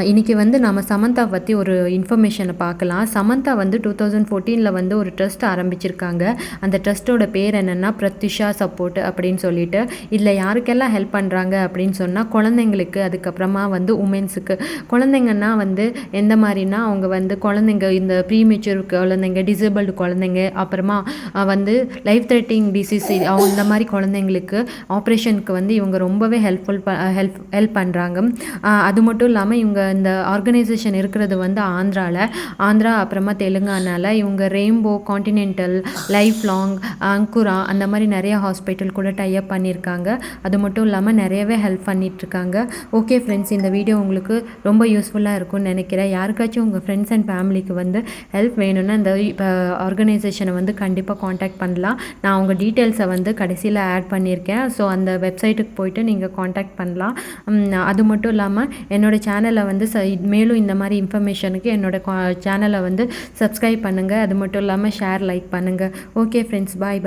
இன்றைக்கி வந்து நம்ம சமந்தா பற்றி ஒரு இன்ஃபர்மேஷனை பார்க்கலாம். சமந்தா வந்து 2014 வந்து ஒரு ட்ரஸ்ட் ஆரம்பிச்சிருக்காங்க. அந்த ட்ரஸ்ட்டோட பேர் என்னென்னா பிரத்யுஷா சப்போர்ட் அப்படின்னு சொல்லிட்டு. இதில் யாருக்கெல்லாம் ஹெல்ப் பண்ணுறாங்க அப்படின்னு சொன்னால் குழந்தைங்களுக்கு, அதுக்கப்புறமா வந்து உமென்ஸுக்கு. குழந்தைங்கன்னா வந்து எந்த மாதிரினா அவங்க வந்து குழந்தைங்க இந்த ப்ரீமெச்சூர் குழந்தைங்க, டிசேபிள்டு குழந்தைங்க, அப்புறமா வந்து லைஃப் த்ரெட்டிங் டிசீஸ் இந்த மாதிரி குழந்தைங்களுக்கு ஆப்ரேஷனுக்கு வந்து இவங்க ரொம்பவே ஹெல்ப் பண்ணுறாங்க. அது மட்டும் இல்லாமல் இவங்க இந்த ஆர்கனைசேஷன் இருக்கிறது வந்து ஆந்திரா அப்புறமா தெலுங்கானாவில். இவங்க ரெயின்போ, கான்டினென்டல், லைஃப் லாங், அங்குரா அந்த மாதிரி நிறைய ஹாஸ்பிட்டல் கூட டைப் பண்ணியிருக்காங்க. அது மட்டும் இல்லாமல் நிறையவே ஹெல்ப் பண்ணிகிட்ருக்காங்க. ஓகே ஃப்ரெண்ட்ஸ், இந்த வீடியோ உங்களுக்கு ரொம்ப யூஸ்ஃபுல்லாக இருக்கும்னு நினைக்கிறேன். யாருக்காச்சும் உங்கள் ஃப்ரெண்ட்ஸ் அண்ட் ஃபேமிலிக்கு வந்து ஹெல்ப் வேணும்னா இந்த ஆர்கனைசேஷனை வந்து கண்டிப்பாக காண்டாக்ட் பண்ணலாம். நான் உங்கள் டீட்டெயில்ஸை வந்து கடைசியில் ஆட் பண்ணியிருக்கேன். ஸோ அந்த வெப்சைட்டுக்கு போய்ட்டு நீங்கள் காண்டாக்ட் பண்ணலாம். அது மட்டும் இல்லாமல் என்னோடய சேனலை வந்து மேலும் இந்த மாதிரி இன்ஃபர்மேஷனுக்கு என்னோடய சேனலை வந்து சப்ஸ்கிரைப் பண்ணுங்கள். அது மட்டும் இல்லாமல் ஷேர், லைக் பண்ணுங்கள். ஓகே ஃப்ரெண்ட்ஸ், பாய்.